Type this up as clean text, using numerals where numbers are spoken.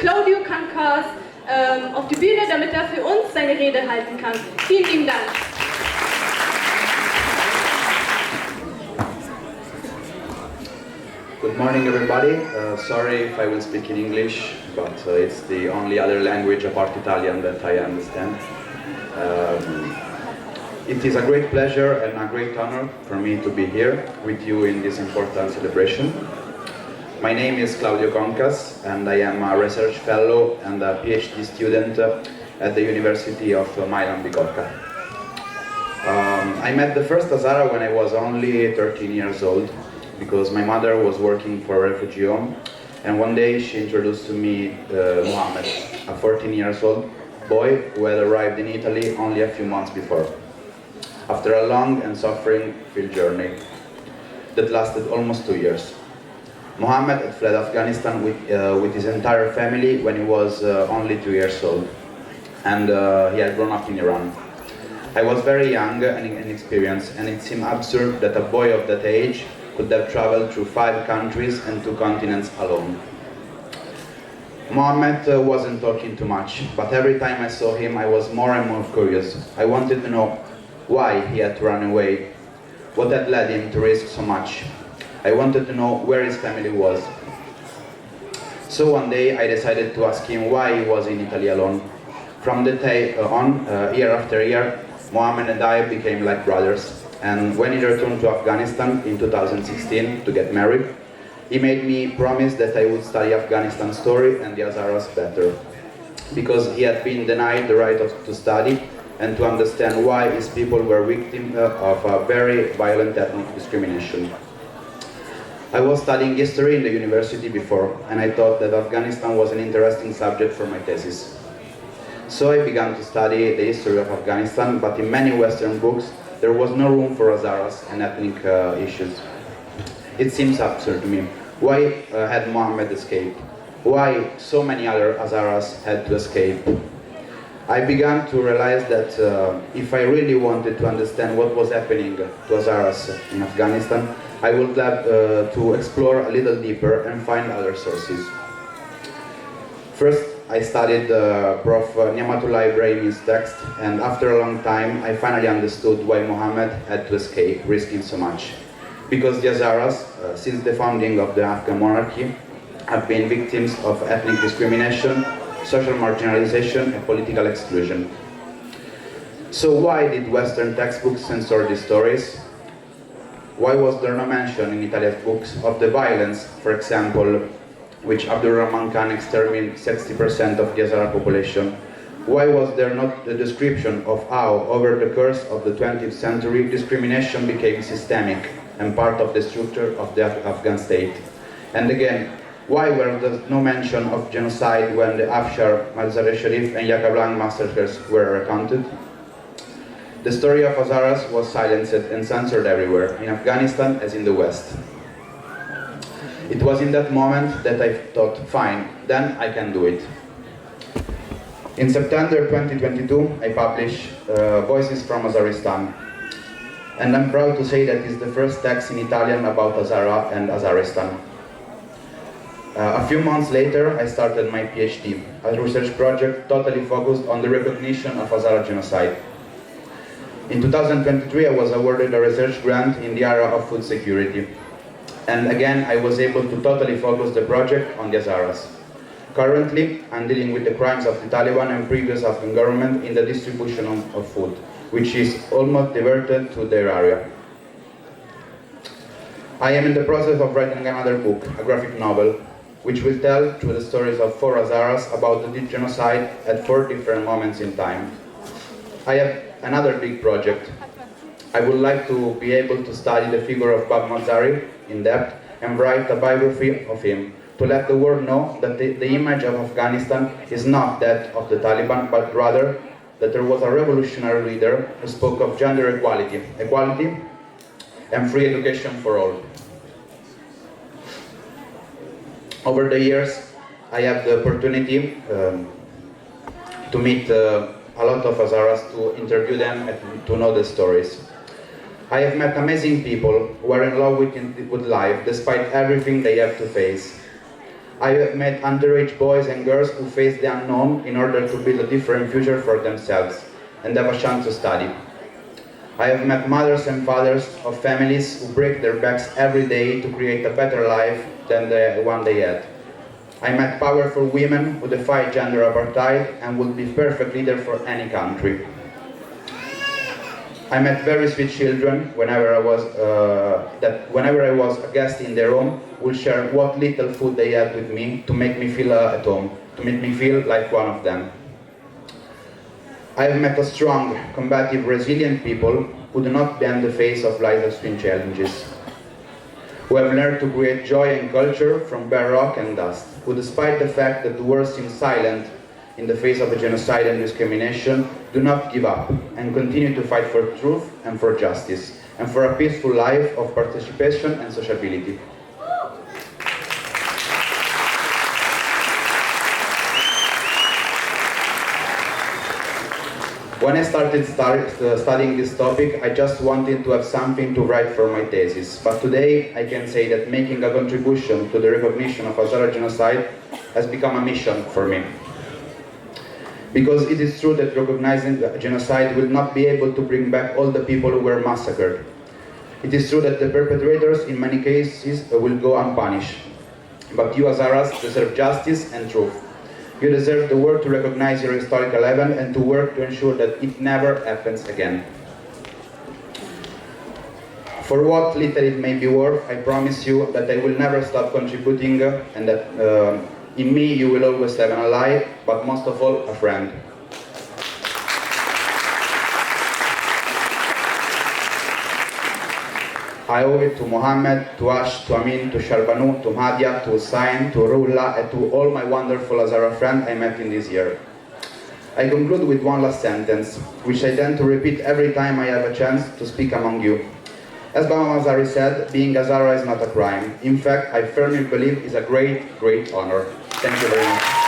Kلودиو Konkaas auf die Bühne, damit er für uns seine Rede halten kann. Vielen lieben Dank. Good morning, everybody. Sorry if I will speak in English, but it's the only other language apart Italian that I understand. It is a great pleasure and a great honor for me to be here with you in this important celebration. My name is Klوديو Konkaas, and I am a research fellow and a PhD student at the University of Milan Bicocca. I met the first Hazara when I was only 13 years old, because my mother was working for a refugee home, and one day she introduced to me Mohammed, a 14 years old boy who had arrived in Italy only a few months before, after a long and suffering-filled journey that lasted almost 2 years. Mohammed had fled Afghanistan with his entire family when he was only 2 years old, and he had grown up in Iran. I was very young and inexperienced, and it seemed absurd that a boy of that age could have traveled through 5 countries and 2 continents alone. Mohammed wasn't talking too much, but every time I saw him I was more and more curious. I wanted to know why he had to run away, what had led him to risk so much. I wanted to know where his family was. So one day I decided to ask him why he was in Italy alone. From that day on, year after year, Mohammed and I became like brothers. And when he returned to Afghanistan in 2016 to get married, he made me promise that I would study Afghanistan story and the Hazaras better, because he had been denied the right to study and to understand why his people were victims of a very violent ethnic discrimination. I was studying history in the university before, and I thought that Afghanistan was an interesting subject for my thesis. So I began to study the history of Afghanistan, but in many Western books there was no room for Hazaras and ethnic issues. It seems absurd to me. Why had Mohammed escaped? Why so many other Hazaras had to escape? I began to realize that if I really wanted to understand what was happening to Hazaras in Afghanistan, I would have to explore a little deeper and find other sources. First, I studied Prof. Niamatullah Ibrahimi's text, and after a long time I finally understood why Mohammed had to escape, risking so much. Because the Hazaras, since the founding of the Afghan monarchy, have been victims of ethnic discrimination, social marginalization, and political exclusion. So why did Western textbooks censor these stories? Why was there no mention in Italian books of the violence, for example, which Abdul Rahman Khan exterminated 60% of the Hazara population? Why was there not the description of how, over the course of the 20th century, discrimination became systemic and part of the structure of the Afghan state? And again, why were there no mention of genocide when the Afshar, Mazar-e Sharif and Yakablan massacres were recounted? The story of Hazaras was silenced and censored everywhere, in Afghanistan as in the West. It was in that moment that I thought, fine, then I can do it. In September 2022, I published Voices from Hazaristan. And I'm proud to say that it's the first text in Italian about Hazara and Hazaristan. A few months later, I started my PhD, a research project totally focused on the recognition of Hazara genocide. In 2023, I was awarded a research grant in the area of food security. And again, I was able to totally focus the project on the Hazaras. Currently, I'm dealing with the crimes of the Taliban and previous Afghan government in the distribution of food, which is almost diverted to their area. I am in the process of writing another book, a graphic novel, which will tell through the stories of 4 Hazaras about the genocide at 4 different moments in time. I have another big project. I would like to be able to study the figure of Bab Mazari in depth and write a biography of him, to let the world know that the image of Afghanistan is not that of the Taliban, but rather that there was a revolutionary leader who spoke of gender equality and free education for all. Over the years, I have the opportunity to meet a lot of Hazaras, to interview them and to know the stories. I have met amazing people who are in love with life despite everything they have to face. I have met underage boys and girls who face the unknown in order to build a different future for themselves and have a chance to study. I have met mothers and fathers of families who break their backs every day to create a better life than the one they had. I met powerful women who defy gender apartheid and would be perfect leader for any country. I met very sweet children whenever I was a guest in their home, would share what little food they had with me to make me feel at home, to make me feel like one of them. I have met a strong, combative, resilient people who do not bend the face of life's extreme challenges, who have learned to create joy and culture from bare rock and dust, who despite the fact that the world seems silent in the face of a genocide and discrimination, do not give up and continue to fight for truth and for justice, and for a peaceful life of participation and sociability. When I started studying this topic, I just wanted to have something to write for my thesis. But today, I can say that making a contribution to the recognition of Hazara genocide has become a mission for me. Because it is true that recognizing the genocide will not be able to bring back all the people who were massacred. It is true that the perpetrators, in many cases, will go unpunished. But you Hazaras deserve justice and truth. You deserve the world to recognize your historical event and to work to ensure that it never happens again. For what little it may be worth, I promise you that I will never stop contributing and that in me you will always have an ally, but most of all, a friend. I owe it to Mohammed, to Ash, to Amin, to Sharbanu, to Madia, to Hussain, to Rulla, and to all my wonderful Hazara friends I met in this year. I conclude with one last sentence, which I tend to repeat every time I have a chance to speak among you. As Baba Mazari said, being Hazara is not a crime. In fact, I firmly believe it's a great, great honor. Thank you very much.